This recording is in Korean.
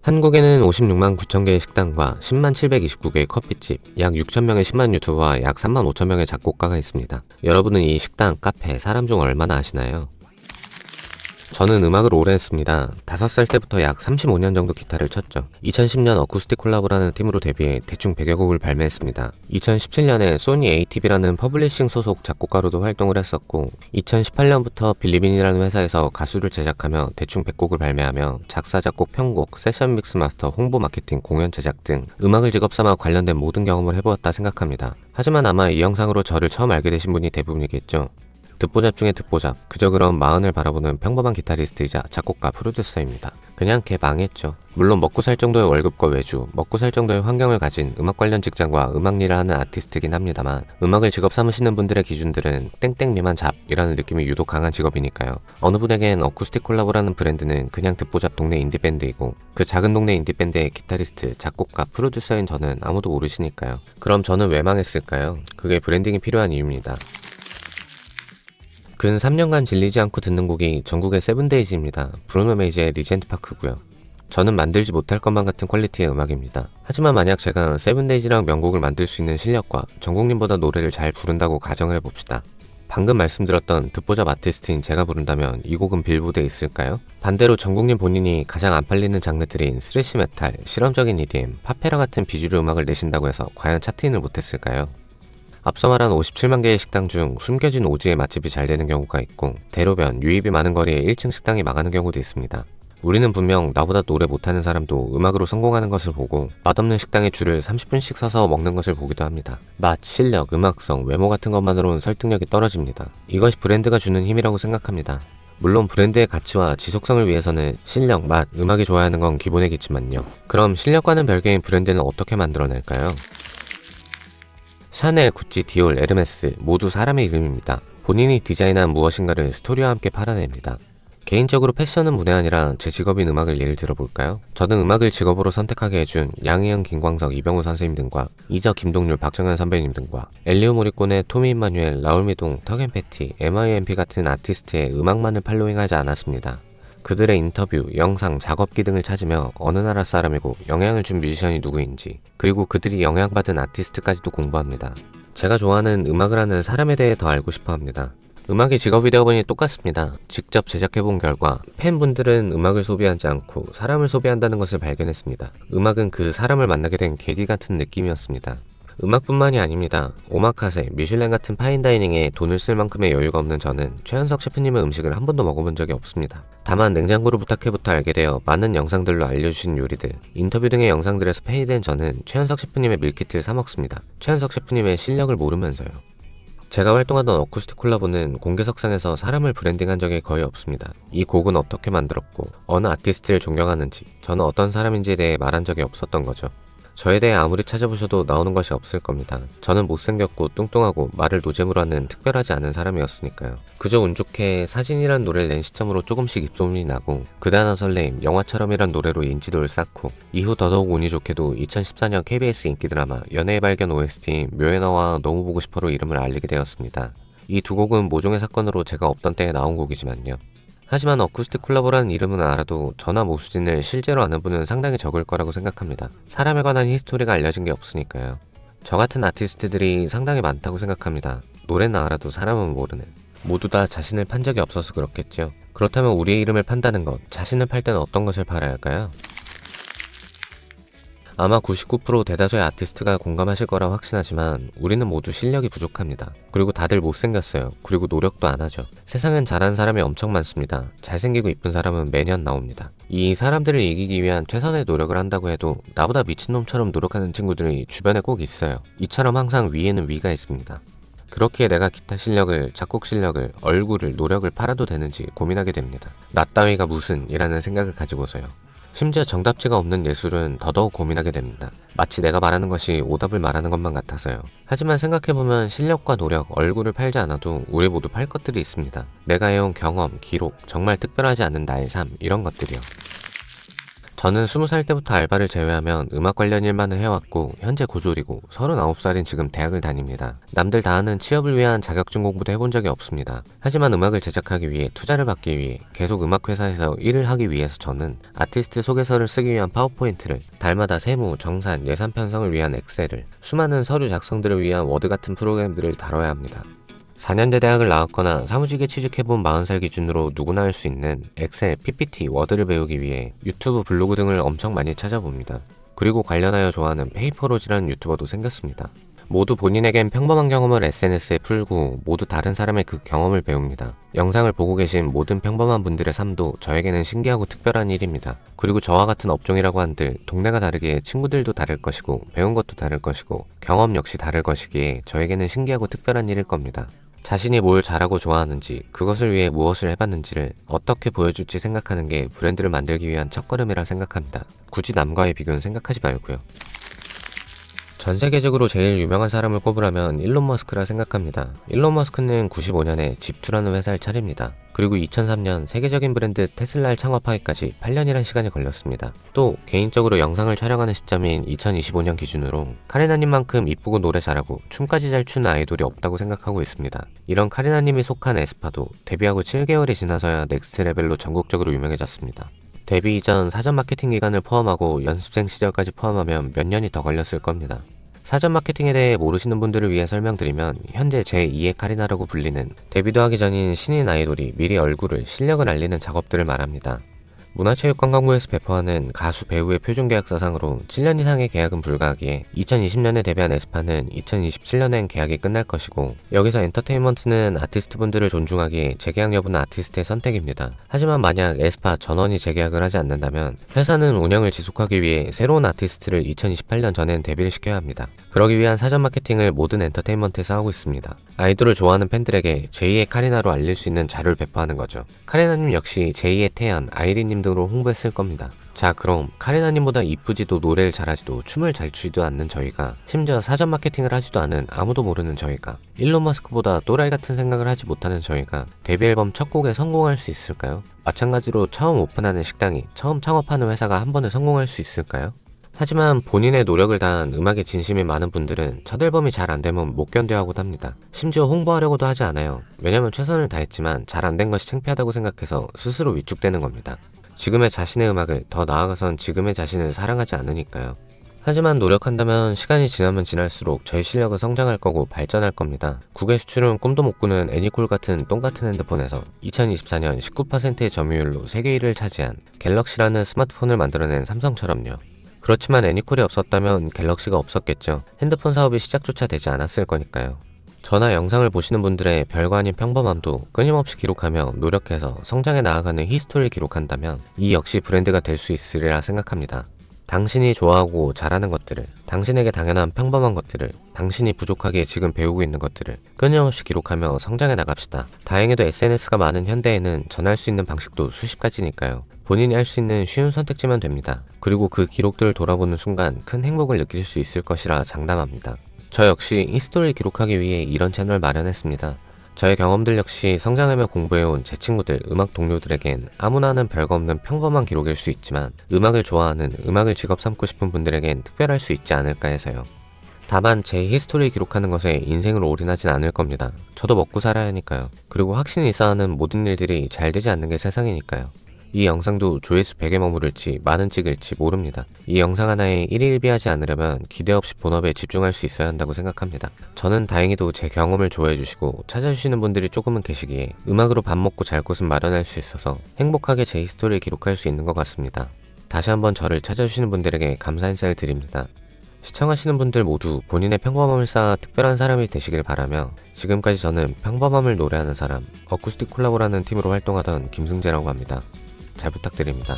한국에는 56만 9천 개의 식당과 10만 729개의 커피집, 약 6천 명의 10만 유튜버와 약 3만 5천 명의 작곡가가 있습니다. 여러분은 이 식당, 카페, 사람 중 얼마나 아시나요? 저는 음악을 오래 했습니다. 5살 때부터 약 35년 정도 기타를 쳤죠. 2010년 어쿠스틱 콜라보라는 팀으로 데뷔해 대충 100여 곡을 발매했습니다. 2017년에 소니 ATV라는 퍼블리싱 소속 작곡가로도 활동을 했었고 2018년부터 빌리빈이라는 회사에서 가수를 제작하며 대충 100곡을 발매하며 작사, 작곡, 편곡, 세션 믹스 마스터, 홍보 마케팅, 공연 제작 등 음악을 직업삼아 관련된 모든 경험을 해보았다 생각합니다. 하지만 아마 이 영상으로 저를 처음 알게 되신 분이 대부분이겠죠. 듣보잡 중에 듣보잡, 그저 그런 마흔을 바라보는 평범한 기타리스트이자 작곡가 프로듀서입니다. 그냥 걔 망했죠. 물론 먹고 살 정도의 월급과 외주, 먹고 살 정도의 환경을 가진 음악 관련 직장과 음악 일을 하는 아티스트이긴 합니다만 음악을 직업 삼으시는 분들의 기준들은 땡땡 미만 잡이라는 느낌이 유독 강한 직업이니까요. 어느 분에겐 어쿠스틱 콜라보라는 브랜드는 그냥 듣보잡 동네 인디밴드이고 그 작은 동네 인디밴드의 기타리스트, 작곡가, 프로듀서인 저는 아무도 모르시니까요. 그럼 저는 왜 망했을까요? 그게 브랜딩이 필요한 이유입니다. 근 3년간 질리지 않고 듣는 곡이 전국의 세븐데이즈입니다. 브루노 메이지의 리젠트 파크고요. 저는 만들지 못할 것만 같은 퀄리티의 음악입니다. 하지만 만약 제가 세븐데이즈랑 명곡을 만들 수 있는 실력과 전국님보다 노래를 잘 부른다고 가정을 해봅시다. 방금 말씀드렸던 듣보잡 아티스트인 제가 부른다면 이 곡은 빌보드에 있을까요? 반대로 전국님 본인이 가장 안 팔리는 장르들인 스래시 메탈, 실험적인 EDM, 팝페라 같은 비주류 음악을 내신다고 해서 과연 차트인을 못했을까요? 앞서 말한 57만 개의 식당 중 숨겨진 오지의 맛집이 잘 되는 경우가 있고 대로변, 유입이 많은 거리에 1층 식당이 망하는 경우도 있습니다. 우리는 분명 나보다 노래 못하는 사람도 음악으로 성공하는 것을 보고 맛없는 식당에 줄을 30분씩 서서 먹는 것을 보기도 합니다. 맛, 실력, 음악성, 외모 같은 것만으로는 설득력이 떨어집니다. 이것이 브랜드가 주는 힘이라고 생각합니다. 물론 브랜드의 가치와 지속성을 위해서는 실력, 맛, 음악이 좋아야 하는 건 기본이겠지만요. 그럼 실력과는 별개인 브랜드는 어떻게 만들어낼까요? 샤넬, 구찌, 디올, 에르메스 모두 사람의 이름입니다. 본인이 디자인한 무엇인가를 스토리와 함께 팔아냅니다. 개인적으로 패션은 문외 아니라 제 직업인 음악을 예를 들어볼까요? 저는 음악을 직업으로 선택하게 해준 양희은, 김광석, 이병우 선생님 등과 이적, 김동률, 박정현 선배님 등과 엘리오 모리꼬네, 토미 임마뉴엘, 라울 미동, 턱앤 패티, MIMP 같은 아티스트의 음악만을 팔로잉하지 않았습니다. 그들의 인터뷰, 영상, 작업기 등을 찾으며 어느 나라 사람이고 영향을 준 뮤지션이 누구인지 그리고 그들이 영향받은 아티스트까지도 공부합니다. 제가 좋아하는 음악을 하는 사람에 대해 더 알고 싶어 합니다. 음악이 직업이 되어보니 똑같습니다. 직접 제작해본 결과 팬분들은 음악을 소비하지 않고 사람을 소비한다는 것을 발견했습니다. 음악은 그 사람을 만나게 된 계기 같은 느낌이었습니다. 음악뿐만이 아닙니다. 오마카세, 미슐랭 같은 파인다이닝에 돈을 쓸 만큼의 여유가 없는 저는 최현석 셰프님의 음식을 한 번도 먹어본 적이 없습니다. 다만 냉장고를 부탁해부터 알게 되어 많은 영상들로 알려주신 요리들, 인터뷰 등의 영상들에서 팬이 된 저는 최현석 셰프님의 밀키트를 사 먹습니다. 최현석 셰프님의 실력을 모르면서요. 제가 활동하던 어쿠스틱 콜라보는 공개석상에서 사람을 브랜딩한 적이 거의 없습니다. 이 곡은 어떻게 만들었고 어느 아티스트를 존경하는지 저는 어떤 사람인지에 대해 말한 적이 없었던 거죠. 저에 대해 아무리 찾아보셔도 나오는 것이 없을 겁니다. 저는 못생겼고 뚱뚱하고 말을 노잼으로 하는 특별하지 않은 사람이었으니까요. 그저 운 좋게 사진이란 노래를 낸 시점으로 조금씩 입소문이 나고 그다나 설레임, 영화처럼이란 노래로 인지도를 쌓고 이후 더더욱 운이 좋게도 2014년 KBS 인기 드라마 연애의 발견 OST인 묘연아와 너무 보고 싶어로 이름을 알리게 되었습니다. 이 두 곡은 모종의 사건으로 제가 없던 때에 나온 곡이지만요. 하지만 어쿠스틱 콜라보라는 이름은 알아도 저나 모수진을 실제로 아는 분은 상당히 적을 거라고 생각합니다. 사람에 관한 히스토리가 알려진 게 없으니까요. 저 같은 아티스트들이 상당히 많다고 생각합니다. 노래는 알아도 사람은 모르는. 모두 다 자신을 판 적이 없어서 그렇겠죠. 그렇다면 우리의 이름을 판다는 것, 자신을 팔 때는 어떤 것을 팔아야 할까요? 아마 99% 대다수의 아티스트가 공감하실 거라 확신하지만 우리는 모두 실력이 부족합니다. 그리고 다들 못생겼어요. 그리고 노력도 안 하죠. 세상엔 잘하는 사람이 엄청 많습니다. 잘생기고 이쁜 사람은 매년 나옵니다. 이 사람들을 이기기 위한 최선의 노력을 한다고 해도 나보다 미친놈처럼 노력하는 친구들이 주변에 꼭 있어요. 이처럼 항상 위에는 위가 있습니다. 그렇기에 내가 기타 실력을, 작곡 실력을, 얼굴을, 노력을 팔아도 되는지 고민하게 됩니다. 나 따위가 무슨 이라는 생각을 가지고서요. 심지어 정답지가 없는 예술은 더더욱 고민하게 됩니다. 마치 내가 말하는 것이 오답을 말하는 것만 같아서요. 하지만 생각해보면 실력과 노력, 얼굴을 팔지 않아도 우리 모두 팔 것들이 있습니다. 내가 해온 경험, 기록, 정말 특별하지 않은 나의 삶, 이런 것들이요. 저는 20살 때부터 알바를 제외하면 음악 관련 일만을 해왔고 현재 고졸이고 39살인 지금 대학을 다닙니다. 남들 다 하는 취업을 위한 자격증 공부도 해본 적이 없습니다. 하지만 음악을 제작하기 위해 투자를 받기 위해 계속 음악회사에서 일을 하기 위해서 저는 아티스트 소개서를 쓰기 위한 파워포인트를, 달마다 세무, 정산, 예산 편성을 위한 엑셀을, 수많은 서류 작성들을 위한 워드 같은 프로그램들을 다뤄야 합니다. 4년제 대학을 나왔거나 사무직에 취직해본 40살 기준으로 누구나 할 수 있는 엑셀, PPT, 워드를 배우기 위해 유튜브, 블로그 등을 엄청 많이 찾아봅니다. 그리고 관련하여 좋아하는 페이퍼로즈라는 유튜버도 생겼습니다. 모두 본인에겐 평범한 경험을 SNS에 풀고 모두 다른 사람의 그 경험을 배웁니다. 영상을 보고 계신 모든 평범한 분들의 삶도 저에게는 신기하고 특별한 일입니다. 그리고 저와 같은 업종이라고 한들 동네가 다르기에 친구들도 다를 것이고 배운 것도 다를 것이고 경험 역시 다를 것이기에 저에게는 신기하고 특별한 일일 겁니다. 자신이 뭘 잘하고 좋아하는지, 그것을 위해 무엇을 해봤는지를 어떻게 보여줄지 생각하는 게 브랜드를 만들기 위한 첫걸음이라 생각합니다. 굳이 남과의 비교는 생각하지 말고요. 전 세계적으로 제일 유명한 사람을 꼽으라면 일론 머스크라 생각합니다. 일론 머스크는 95년에 집투라는 회사를 차립니다. 그리고 2003년 세계적인 브랜드 테슬라를 창업하기까지 8년이란 시간이 걸렸습니다. 또 개인적으로 영상을 촬영하는 시점인 2025년 기준으로 카리나님만큼 이쁘고 노래 잘하고 춤까지 잘 추는 아이돌이 없다고 생각하고 있습니다. 이런 카리나님이 속한 에스파도 데뷔하고 7개월이 지나서야 넥스트 레벨로 전국적으로 유명해졌습니다. 데뷔 이전 사전 마케팅 기간을 포함하고 연습생 시절까지 포함하면 몇 년이 더 걸렸을 겁니다. 사전 마케팅에 대해 모르시는 분들을 위해 설명드리면 현재 제2의 카리나라고 불리는 데뷔도 하기 전인 신인 아이돌이 미리 얼굴을, 실력을 알리는 작업들을 말합니다. 문화체육관광부에서 배포하는 가수 배우의 표준계약서상으로 7년 이상의 계약은 불가하기에 2020년에 데뷔한 에스파는 2027년엔 계약이 끝날 것이고, 여기서 엔터테인먼트는 아티스트분들을 존중하기에 재계약 여부는 아티스트의 선택입니다. 하지만 만약 에스파 전원이 재계약을 하지 않는다면 회사는 운영을 지속하기 위해 새로운 아티스트를 2028년 전엔 데뷔를 시켜야 합니다. 그러기 위한 사전 마케팅을 모든 엔터테인먼트에서 하고 있습니다. 아이돌을 좋아하는 팬들에게 제2의 카리나로 알릴 수 있는 자료를 배포하는 거죠. 카리나님 역시 제2의 태연, 아이린님 등으로 홍보했을 겁니다. 자, 그럼 카리나님보다 이쁘지도 노래를 잘하지도 춤을 잘 추지도 않는 저희가, 심지어 사전 마케팅을 하지도 않은 아무도 모르는 저희가, 일론 머스크보다 또라이 같은 생각을 하지 못하는 저희가 데뷔 앨범 첫 곡에 성공할 수 있을까요? 마찬가지로 처음 오픈하는 식당이, 처음 창업하는 회사가 한 번에 성공할 수 있을까요? 하지만 본인의 노력을 다한 음악에 진심이 많은 분들은 첫 앨범이 잘 안되면 못 견뎌하고도 합니다. 심지어 홍보하려고도 하지 않아요. 왜냐면 최선을 다했지만 잘 안된 것이 창피하다고 생각해서 스스로 위축되는 겁니다. 지금의 자신의 음악을, 더 나아가선 지금의 자신을 사랑하지 않으니까요. 하지만 노력한다면 시간이 지나면 지날수록 저희 실력은 성장할 거고 발전할 겁니다. 국외 수출은 꿈도 못 꾸는 애니콜 같은 똥같은 핸드폰에서 2024년 19%의 점유율로 세계 1위를 차지한 갤럭시라는 스마트폰을 만들어낸 삼성처럼요. 그렇지만 애니콜이 없었다면 갤럭시가 없었겠죠. 핸드폰 사업이 시작조차 되지 않았을 거니까요. 저나 영상을 보시는 분들의 별거 아닌 평범함도 끊임없이 기록하며 노력해서 성장해 나아가는 히스토리를 기록한다면 이 역시 브랜드가 될 수 있으리라 생각합니다. 당신이 좋아하고 잘하는 것들을, 당신에게 당연한 평범한 것들을, 당신이 부족하게 지금 배우고 있는 것들을 끊임없이 기록하며 성장해 나갑시다. 다행히도 SNS가 많은 현대에는 전할 수 있는 방식도 수십 가지니까요. 본인이 할 수 있는 쉬운 선택지만 됩니다. 그리고 그 기록들을 돌아보는 순간 큰 행복을 느낄 수 있을 것이라 장담합니다. 저 역시 히스토리를 기록하기 위해 이런 채널을 마련했습니다. 저의 경험들 역시 성장하며 공부해온 제 친구들, 음악 동료들에겐 아무나 하는 별거 없는 평범한 기록일 수 있지만 음악을 좋아하는, 음악을 직업 삼고 싶은 분들에겐 특별할 수 있지 않을까 해서요. 다만 제 히스토리를 기록하는 것에 인생을 올인하진 않을 겁니다. 저도 먹고 살아야 하니까요. 그리고 확신이 있어 하는 모든 일들이 잘 되지 않는 게 세상이니까요. 이 영상도 조회수 100에 머무를지 많은 찍을지 모릅니다. 이 영상 하나에 일일비하지 않으려면 기대 없이 본업에 집중할 수 있어야 한다고 생각합니다. 저는 다행히도 제 경험을 좋아해주시고 찾아주시는 분들이 조금은 계시기에 음악으로 밥 먹고 잘 곳은 마련할 수 있어서 행복하게 제 히스토리를 기록할 수 있는 것 같습니다. 다시 한번 저를 찾아주시는 분들에게 감사 인사를 드립니다. 시청하시는 분들 모두 본인의 평범함을 쌓아 특별한 사람이 되시길 바라며, 지금까지 저는 평범함을 노래하는 사람, 어쿠스틱 콜라보라는 팀으로 활동하던 김승재라고 합니다. 잘 부탁드립니다.